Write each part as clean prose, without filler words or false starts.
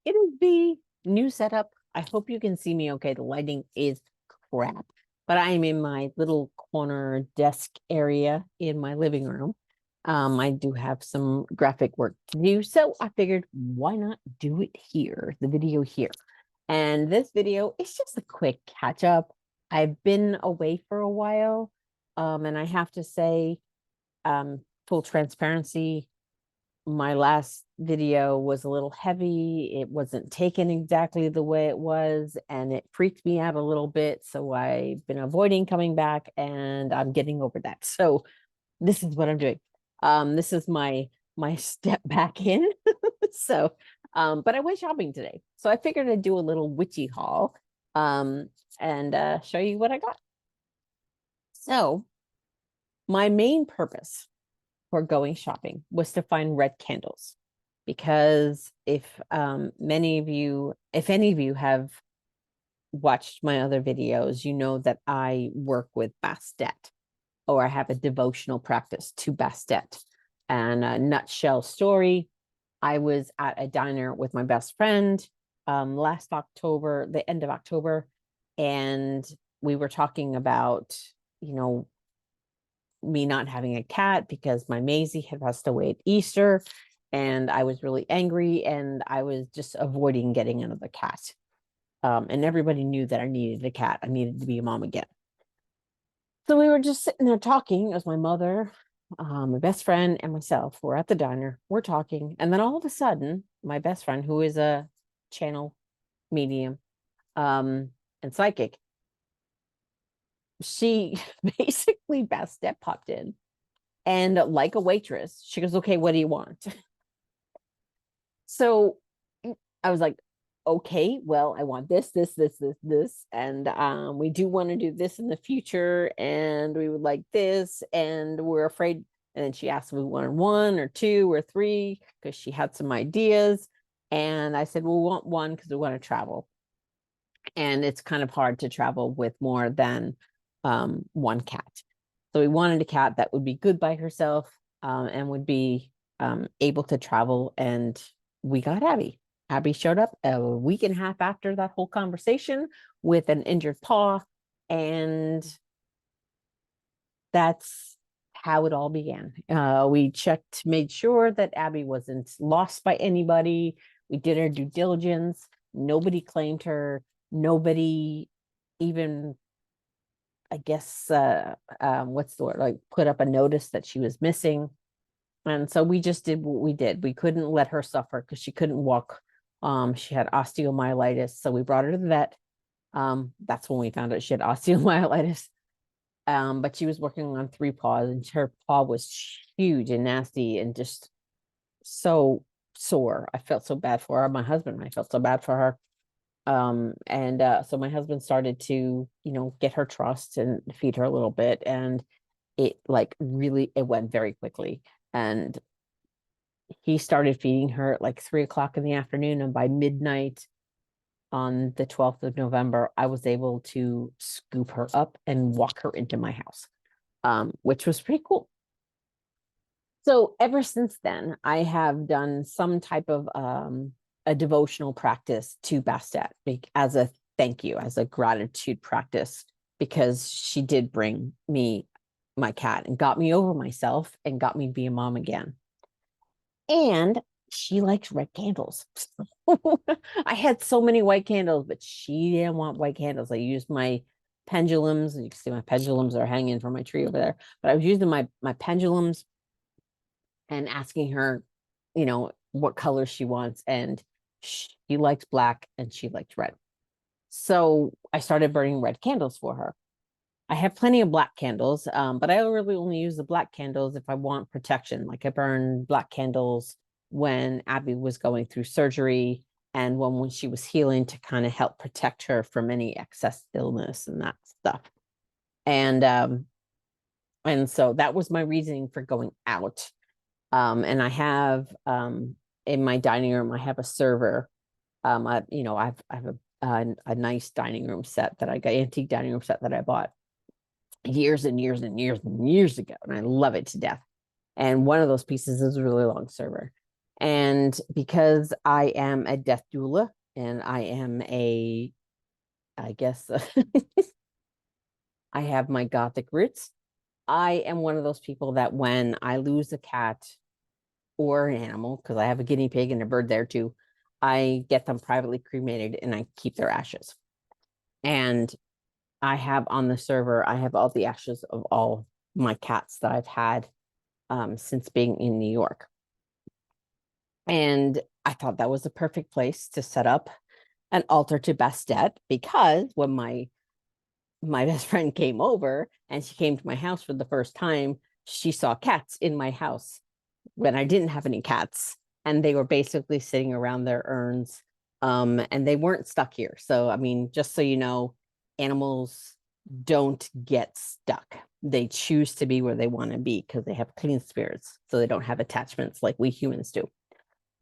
it is the new setup. I hope you can see me okay. The lighting is crap, but I am in my little corner desk area in my living room. I do have some graphic work to do, so I figured why not do it here, the video here. And this video is just a quick catch up. I've been away for a while, and I have to say, full transparency, my last video was a little heavy. It wasn't taken exactly the way it was, and it freaked me out a little bit. So I've been avoiding coming back, and I'm getting over that. So this is what I'm doing. This is my step back in. So, but I went shopping today, so I figured I'd do a little witchy haul, and show you what I got. So my main purpose for going shopping was to find red candles, because if many of you, if any of you have watched my other videos, you know that I work with Bastet, or I have a devotional practice to Bastet. And a nutshell story, I was at a diner with my best friend last October, the end of October, and we were talking about, me not having a cat because my Maisie had passed away at Easter, and I was really angry, and I was just avoiding getting another cat. And everybody knew that I needed a cat. I needed to be a mom again. So we were just sitting there talking. It was my mother, my best friend, and myself. We're at the diner. We're talking, and then all of a sudden, my best friend, who is a channel medium and psychic, she basically Bastet popped in, and like a waitress, she goes, "Okay, what do you want?" So I was like, "Okay, well, I want this, and we do want to do this in the future, and we would like this, and we're afraid." And then she asked if we wanted one or two or three because she had some ideas, and I said, "Well, we want one because we want to travel, and it's kind of hard to travel with more than one cat." So we wanted a cat that would be good by herself, and would be able to travel. And we got Abby. Abby showed up a week and a half after that whole conversation with an injured paw. And that's how it all began. We checked, made sure that Abby wasn't lost by anybody. We did our due diligence. Nobody claimed her. Nobody even, I guess, what's the word, like put up a notice that she was missing. And so we just did what we did. We couldn't let her suffer because she couldn't walk. She had osteomyelitis. So we brought her to the vet. That's when we found out she had osteomyelitis. But she was working on three paws, and her paw was huge and nasty and just so sore. I felt so bad for her. My husband, I felt so bad for her. And so my husband started to, get her trust and feed her a little bit. And it it went very quickly. And he started feeding her at like 3 o'clock in the afternoon. And by midnight on the 12th of November, I was able to scoop her up and walk her into my house, which was pretty cool. So ever since then, I have done some type of a devotional practice to Bastet as a thank you, as a gratitude practice, because she did bring me my cat and got me over myself and got me to be a mom again. And she likes red candles. I had so many white candles, but she didn't want white candles. I used my pendulums. You can see my pendulums are hanging from my tree over there. But I was using my pendulums and asking her, what color she wants. And she likes black and she likes red. So I started burning red candles for her. I have plenty of black candles, but I really only use the black candles if I want protection. Like I burned black candles when Abby was going through surgery, and when she was healing, to kind of help protect her from any excess illness and that stuff. And so that was my reasoning for going out. And I have in my dining room, I have a server. I have a nice dining room set that I got, antique dining room set that I bought years and years and years and years ago, and I love it to death. And one of those pieces is a really long server. And because I am a death doula and I am I guess I have my gothic roots, I am one of those people that when I lose a cat or an animal, because I have a guinea pig and a bird there too, I get them privately cremated and I keep their ashes. And I have on the server, I have all the ashes of all my cats that I've had since being in New York. And I thought that was the perfect place to set up an altar to Bastet, because when my best friend came over and she came to my house for the first time, she saw cats in my house when I didn't have any cats, and they were basically sitting around their urns, and they weren't stuck here. So I mean, just so you know, animals don't get stuck. They choose to be where they want to be because they have clean spirits, so they don't have attachments like we humans do.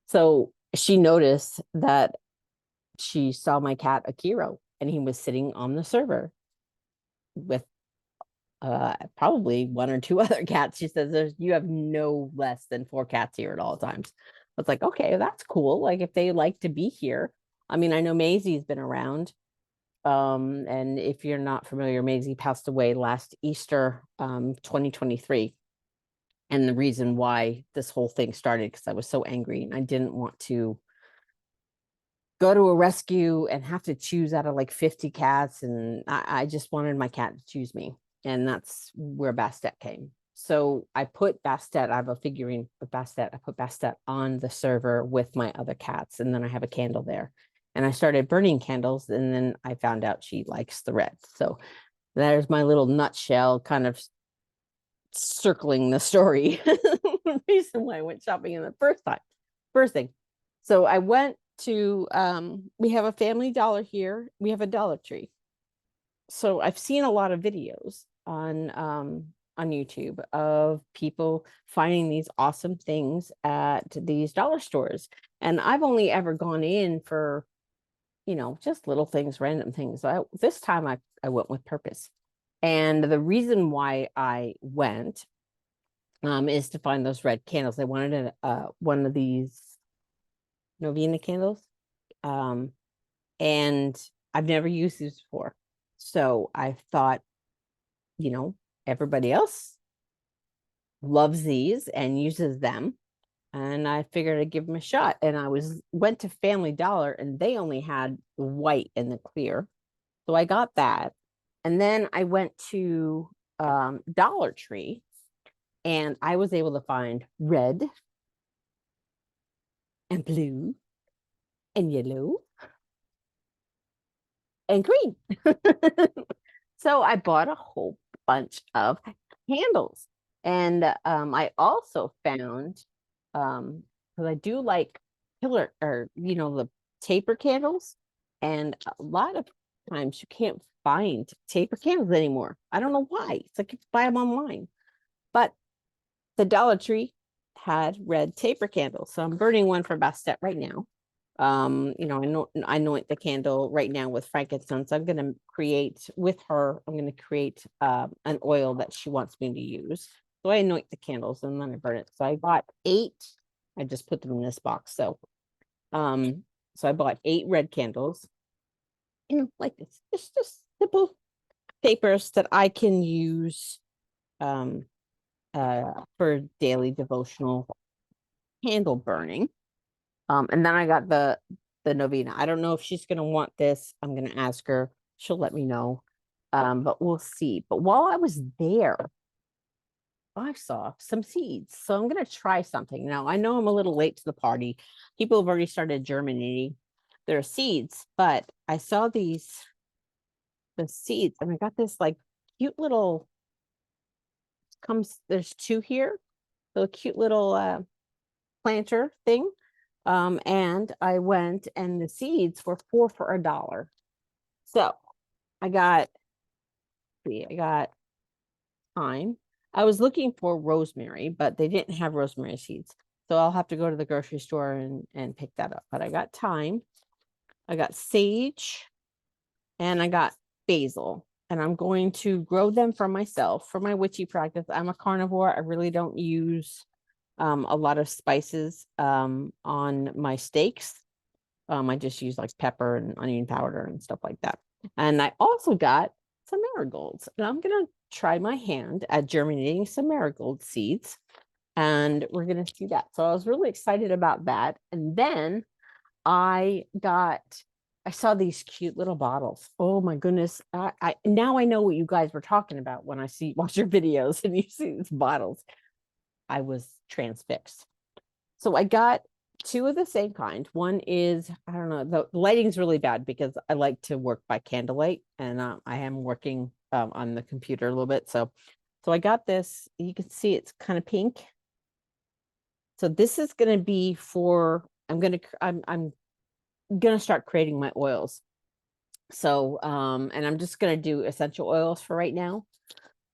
So she noticed that she saw my cat Akiro, and he was sitting on the server with probably one or two other cats. She says you have no less than 4 cats here at all times. I was like, okay, that's cool. Like if they like to be here. I mean, I know Maisie's been around. And if you're not familiar, Maisie passed away last Easter, 2023. And the reason why this whole thing started, because I was so angry and I didn't want to go to a rescue and have to choose out of like 50 cats. And I just wanted my cat to choose me. And that's where Bastet came. So I put Bastet, I have a figurine of Bastet. I put Bastet on the server with my other cats. And then I have a candle there. And I started burning candles. And then I found out she likes the red. So there's my little nutshell kind of circling the story. The reason why I went shopping in the first time. First thing. So I went to we have a Family Dollar here. We have a Dollar Tree. So I've seen a lot of videos on YouTube of people finding these awesome things at these dollar stores. And I've only ever gone in for, just little things, random things. This time I went with purpose. And the reason why I went is to find those red candles. I wanted one of these novena candles. And I've never used these before. So I thought, everybody else loves these and uses them. And I figured I'd give them a shot. And went to Family Dollar and they only had the white and the clear. So I got that. And then I went to Dollar Tree and I was able to find red and blue and yellow and green. So I bought a whole bunch of candles. And I also found, because I do like pillar or, the taper candles. And a lot of times you can't find taper candles anymore. I don't know why. It's like you can buy them online. But the Dollar Tree had red taper candles. So I'm burning one for Bastet right now. I anoint the candle right now with frankincense. I'm going to create with her, I'm going to create an oil that she wants me to use. So I anoint the candles and then I burn it. So I bought 8. I just put them in this box. So I bought 8 red candles. Like this. It's just simple papers that I can use for daily devotional candle burning. And then I got the novena. I don't know if she's gonna want this. I'm gonna ask her. She'll let me know. But we'll see. But while I was there, I saw some seeds. So I'm gonna try something. Now I know I'm a little late to the party. People have already started germinating their seeds, but I saw the seeds, and I got this like cute little there's 2 here. So a cute little planter thing. And I went and the seeds were 4 for $1. So I got thyme. I was looking for rosemary, but they didn't have rosemary seeds. So I'll have to go to the grocery store and pick that up. But I got thyme, I got sage, and I got basil. And I'm going to grow them for myself for my witchy practice. I'm a carnivore. I really don't use a lot of spices on my steaks. I just use like pepper and onion powder and stuff like that. And I also got some marigolds, and I'm gonna try my hand at germinating some marigold seeds, and we're gonna see that. So I was really excited about that. And then I got, I saw these cute little bottles. Oh my goodness. I now I know what you guys were talking about when I watch your videos and you see these bottles. I was transfixed. So I got two of the same kind. One is, I don't know, the lighting's really bad because I like to work by candlelight, and I am working on the computer a little bit. So I got this. You can see it's kind of pink. So this is going to be for, I'm gonna start creating my oils. So and I'm just gonna do essential oils for right now.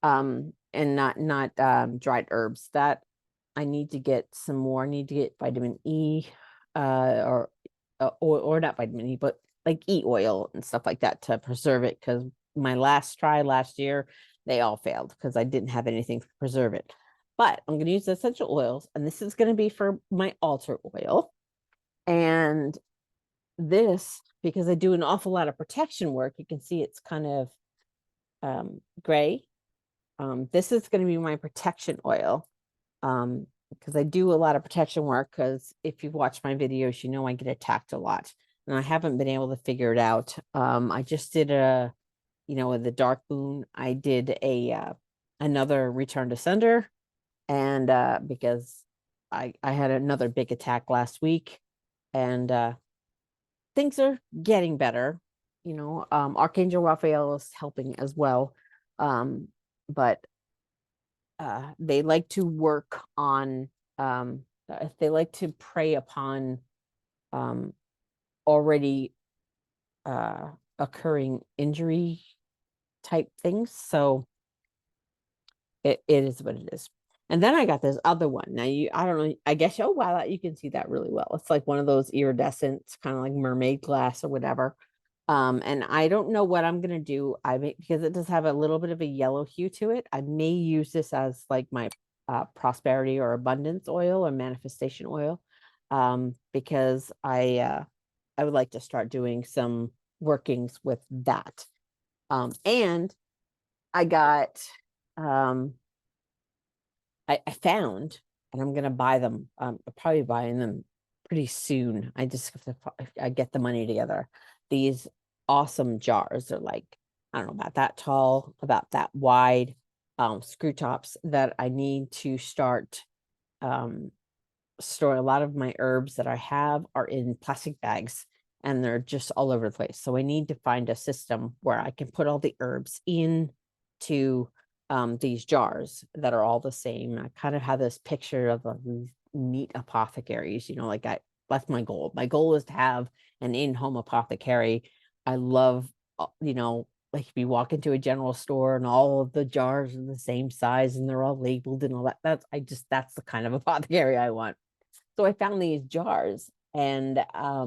And not dried herbs. That I need to get some more. I need to get vitamin E, or not vitamin E, but like E oil and stuff like that to preserve it. Because my last try last year, they all failed because I didn't have anything to preserve it. But I'm going to use the essential oils, and this is going to be for my altar oil. And this, because I do an awful lot of protection work, you can see it's kind of gray. This is going to be my protection oil, because I do a lot of protection work, because if you've watched my videos, you know I get attacked a lot, and I haven't been able to figure it out. I just did the dark moon, I did another return to sender, and because I had another big attack last week, and things are getting better. Archangel Raphael is helping as well. But they like to work on, they like to prey upon already occurring injury type things. So it is what it is. And then I got this other one. Now I don't know, I guess, oh wow, you can see that really well. It's like one of those iridescent, kind of like mermaid glass or whatever. And I don't know what I'm gonna do. Because it does have a little bit of a yellow hue to it. I may use this as like my prosperity or abundance oil or manifestation oil. Because I would like to start doing some workings with that. And I got I found, and I'm gonna buy them. I'll probably buying them pretty soon. I just have to, I get the money together. These awesome jars. They're like, I don't know, about that tall, about that wide, screw tops that I need to start store. A lot of my herbs that I have are in plastic bags, and they're just all over the place. So I need to find a system where I can put all the herbs into these jars that are all the same. I kind of have this picture of these neat apothecaries, like that's my goal. My goal is to have an in-home apothecary. I love, like if you walk into a general store and all of the jars are the same size and they're all labeled and all that. That's the kind of apothecary I want. So I found these jars, and I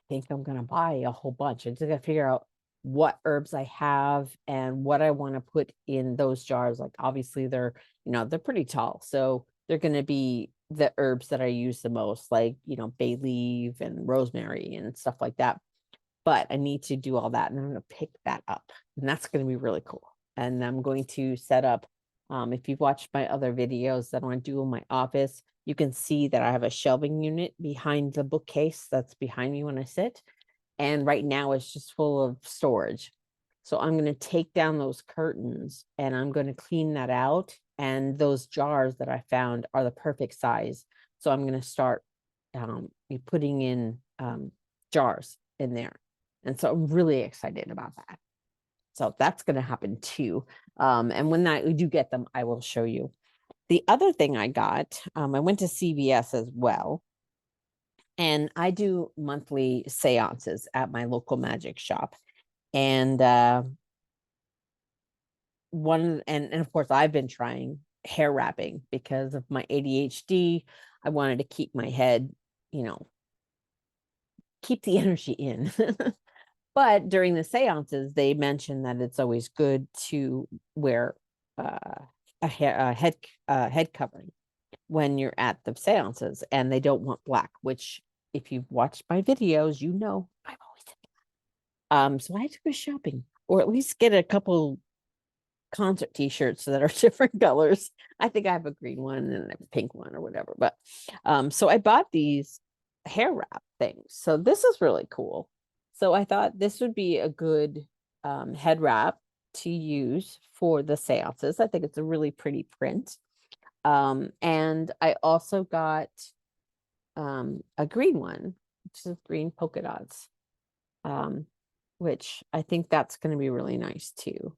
think I'm gonna buy a whole bunch. I just gotta figure out what herbs I have and what I want to put in those jars. Like obviously they're pretty tall. So they're gonna be the herbs that I use the most, like bay leaf and rosemary and stuff like that. But I need to do all that, and I'm gonna pick that up. And that's gonna be really cool. And I'm going to set up, if you've watched my other videos that I want to do in my office, you can see that I have a shelving unit behind the bookcase that's behind me when I sit. And right now it's just full of storage. So I'm going to take down those curtains and I'm going to clean that out. And those jars that I found are the perfect size. So I'm going to start putting in jars in there. And so I'm really excited about that. So that's going to happen too. And when we do get them, I will show you. The other thing I got, I went to CVS as well. And I do monthly seances at my local magic shop. And and of course I've been trying hair wrapping because of my ADHD. I wanted to keep my head, keep the energy in. But during the seances, they mentioned that it's always good to wear a head covering. when you're at the seances, and they don't want black, which if you've watched my videos, you know I've always said black. So I had to go shopping, or at least get a couple concert t-shirts that are different colors. I think I have a green one and a pink one or whatever. But so I bought these hair wrap things. So this is really cool. So I thought this would be a good head wrap to use for the seances. I think it's a really pretty print. And I also got a green one, which is green polka dots, which I think that's going to be really nice too.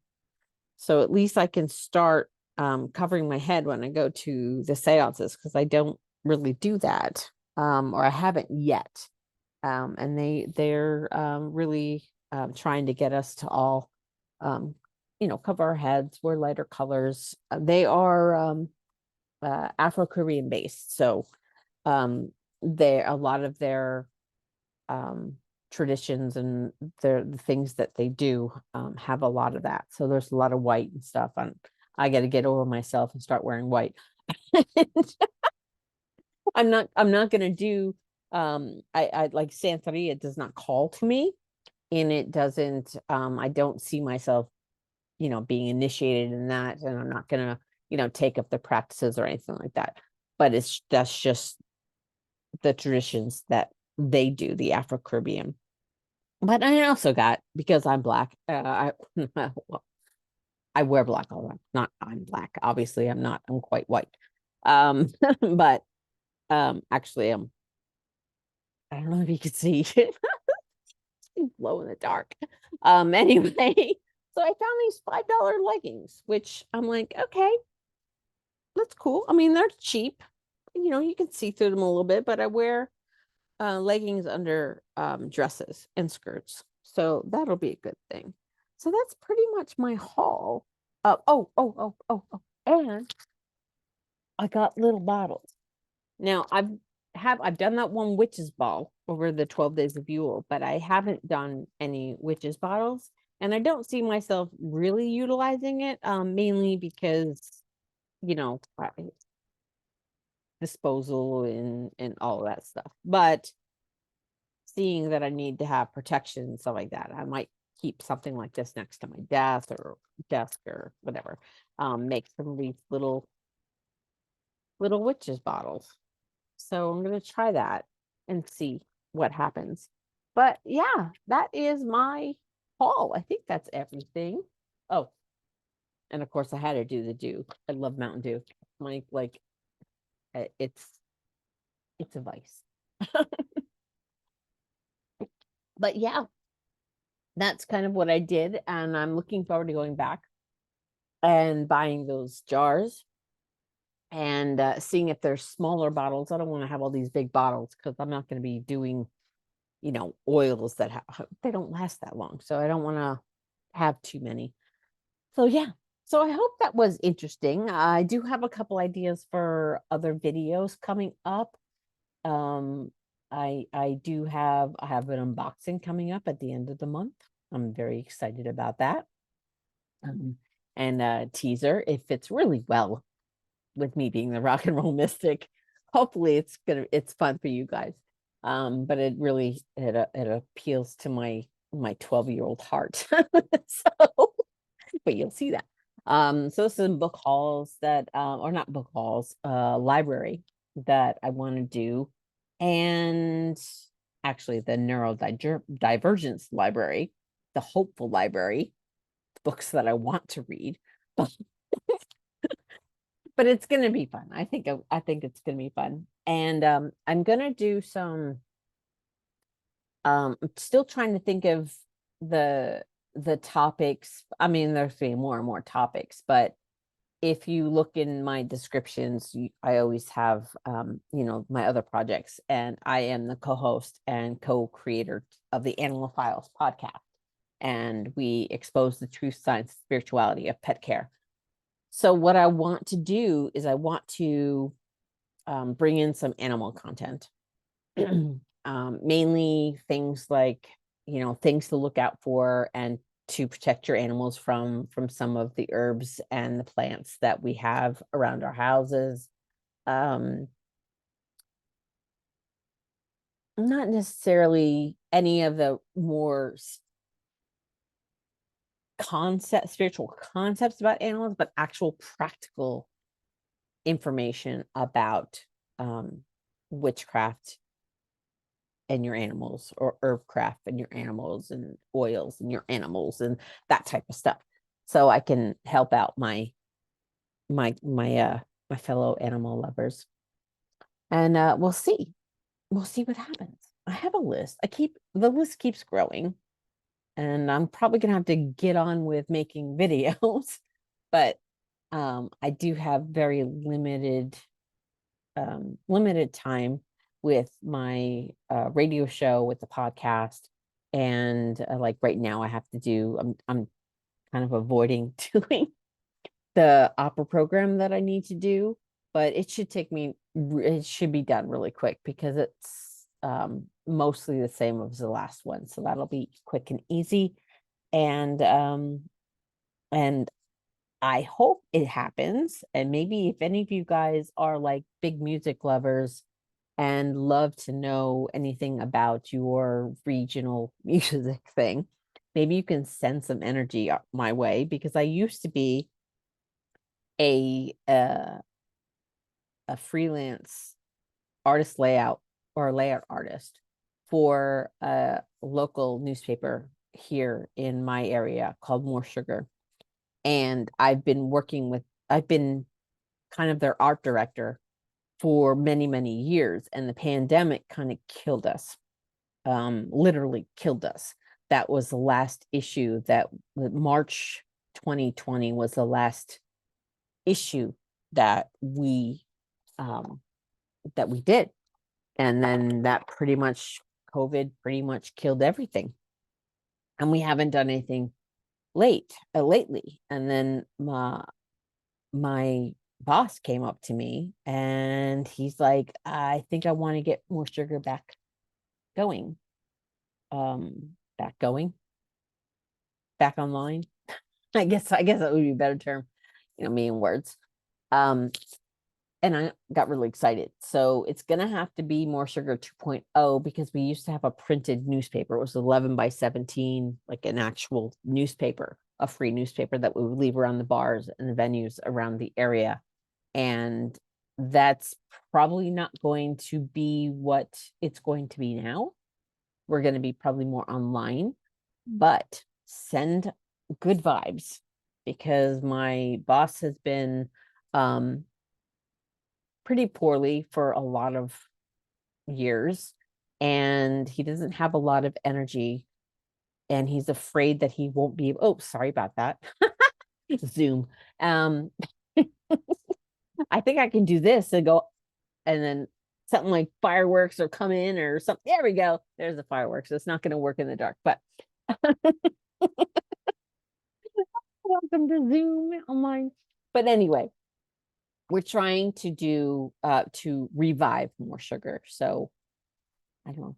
So at least I can start covering my head when I go to the seances, because I don't really do that, or I haven't yet. And they're really trying to get us to all, cover our heads, wear lighter colors. They are Afro-Caribbean based, so a lot of their traditions and the things that they do have a lot of that. So there's a lot of white and stuff. I got to get over myself and start wearing white. I'm not gonna do I like Santeria does not call to me, and it doesn't I don't see myself, being initiated in that, and I'm not gonna, take up the practices or anything like that. But that's just the traditions that they do, the Afro-Caribbean. But I also got, because I'm black, well, I wear black all the time. Not I'm black. Obviously, I'm not. I'm quite white. But actually, I don't know if you can see. Glow in the dark. Anyway, so I found these $5 leggings, which I'm like, okay, that's cool. I mean, they're cheap. You can see through them a little bit, but I wear leggings under dresses and skirts, so that'll be a good thing. So that's pretty much my haul. And I got little bottles. Now I've done that one witch's ball over the 12 days of Yule, but I haven't done any witches bottles, and I don't see myself really utilizing it, mainly because, disposal and all of that stuff. But seeing that I need to have protection and stuff like that, I might keep something like this next to my desk or whatever. Make some of these little witches bottles. So I'm gonna try that and see what happens. But yeah, that is my haul. I think that's everything. Oh, and of course I had to do the dew. I love Mountain Dew. Like it's a vice. But yeah, that's kind of what I did, and I'm looking forward to going back and buying those jars and seeing if there's smaller bottles. I don't want to have all these big bottles, because I'm not going to be doing, oils that they don't last that long. So I don't want to have too many. So yeah. So I hope that was interesting. I do have a couple ideas for other videos coming up. I have an unboxing coming up at the end of the month. I'm very excited about that. And a teaser, if it's really well with me being the rock and roll mystic. Hopefully it's fun for you guys. But it really it appeals to my 12-year-old heart. So, but you'll see that. So some book hauls that or not book hauls, library that I want to do. And actually the neurodivergence library, the hopeful library, books that I want to read. But it's going to be fun. I think it's going to be fun. And I'm going to do some I'm still trying to think of the topics. I mean, there's being more and more topics, but if you look in my descriptions, I always have my other projects, and I am the co-host and co-creator of the Animal Files podcast, and we expose the truth, science, spirituality of pet care. So what I want to do is I want to bring in some animal content, mainly things like, things to look out for and to protect your animals from some of the herbs and the plants that we have around our houses. not necessarily any of the more spiritual concepts about animals, but actual practical information about witchcraft and your animals, or herbcraft and your animals, and oils and your animals, and that type of stuff. So I can help out my fellow animal lovers. And we'll see what happens. I have a list. The list keeps growing, and I'm probably gonna have to get on with making videos, but I do have very limited time with my radio show, with the podcast, and like right now I have to do. I'm kind of avoiding doing the opera program that I need to do, but it should take me. It should be done really quick because it's mostly the same as the last one, so that'll be quick and easy, and and I hope it happens. And maybe if any of you guys are like big music lovers and love to know anything about your regional music thing, maybe you can send some energy my way, because I used to be a freelance artist layout artist for a local newspaper here in my area called More Sugar. And I've been kind of their art director for many, many years. And the pandemic kind of killed us, literally killed us. That was the last issue March 2020 was the last issue that we did. And then COVID pretty much killed everything. And we haven't done anything lately. And then my boss came up to me and he's like, I think I want to get More Sugar back going. Back online. I guess that would be a better term, me in words. And I got really excited. So it's going to have to be More Sugar 2.0, because we used to have a printed newspaper. It was 11 by 17, like an actual newspaper, a free newspaper that we would leave around the bars and the venues around the area. And that's probably not going to be what it's going to be now. We're going to be probably more online, but send good vibes, because my boss has been pretty poorly for a lot of years, and he doesn't have a lot of energy, and he's afraid that he won't be. Oh, sorry about that. Zoom. I think I can do this and go, and then something like fireworks or come in or something. There we go. There's the fireworks. It's not going to work in the dark, but welcome to Zoom online. But anyway, we're trying to do to revive More Sugar. So I don't know,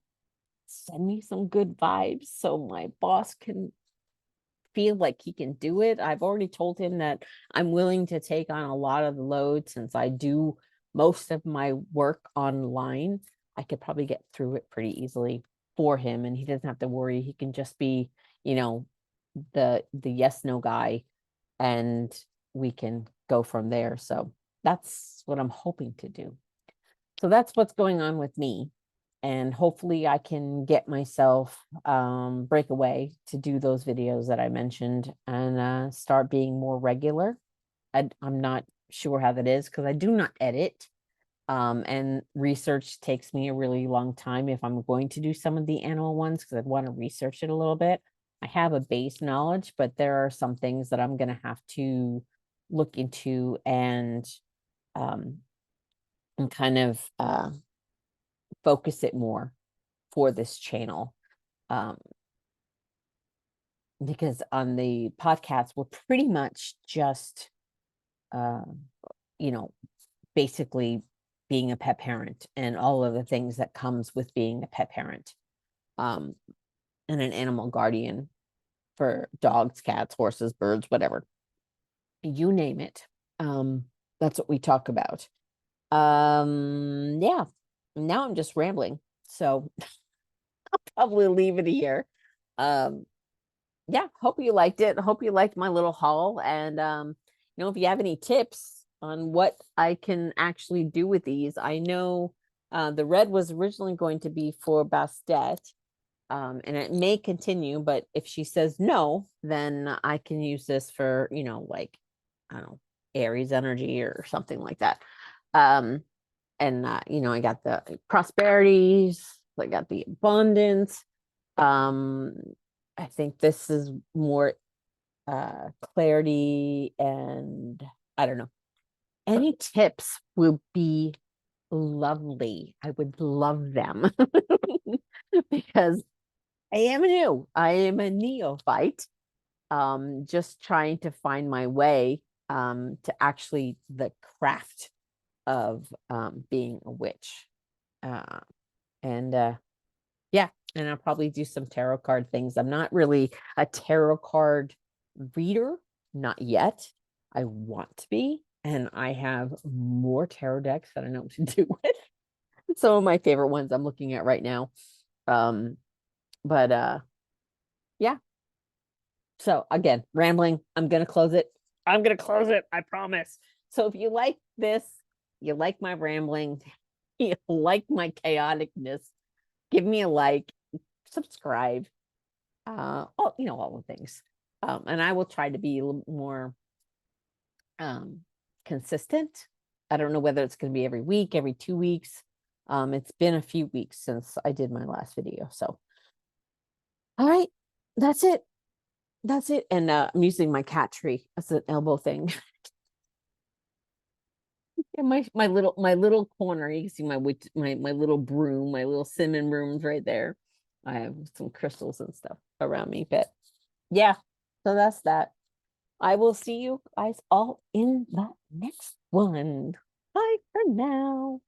send me some good vibes so my boss can feel like he can do it. I've already told him that I'm willing to take on a lot of the load, since I do most of my work online. I could probably get through it pretty easily for him, and he doesn't have to worry. He can just be, the yes no guy, and we can go from there. So that's what I'm hoping to do. So that's what's going on with me. And hopefully I can get myself break away to do those videos that I mentioned, and start being more regular. I'm not sure how that is, because I do not edit. And research takes me a really long time if I'm going to do some of the animal ones, because I want to research it a little bit. I have a base knowledge, but there are some things that I'm going to have to look into and kind of focus it more for this channel. Because on the podcast, we're pretty much just, basically being a pet parent and all of the things that comes with being a pet parent, and an animal guardian for dogs, cats, horses, birds, whatever, you name it. That's what we talk about. Yeah. Now I'm just rambling. So probably leave it here. Um, yeah, hope you liked it. Hope you liked my little haul. And if you have any tips on what I can actually do with these, I know the red was originally going to be for Bastet. And it may continue, but if she says no, then I can use this for, like, I don't know, Aries energy or something like that. Um, and I got the prosperities, I got the abundance. Um, I think this is more clarity, and I don't know. Any tips will be lovely. I would love them because I am new. I am a neophyte, just trying to find my way to actually the craft of being a witch. Uh, and Yeah, and I'll probably do some tarot card things. I'm not really a tarot card reader, not yet. I want to be, and I have more tarot decks that I know what to do with. Some of my favorite ones I'm looking at right now. Um, but Yeah. So again, rambling. I'm gonna close it. I'm gonna close it. I promise. So if you like this, you like my rambling, you like my chaoticness, give me a like, subscribe, all the things. And I will try to be a little more consistent. I don't know whether it's going to be every week, every 2 weeks. It's been a few weeks since I did my last video. So, all right, that's it. That's it. And I'm using my cat tree as an elbow thing. And my little corner. You can see my little broom, my little cinnamon brooms right there. I have some crystals and stuff around me, but yeah. So that's that. I will see you guys all in the next one. Bye for now.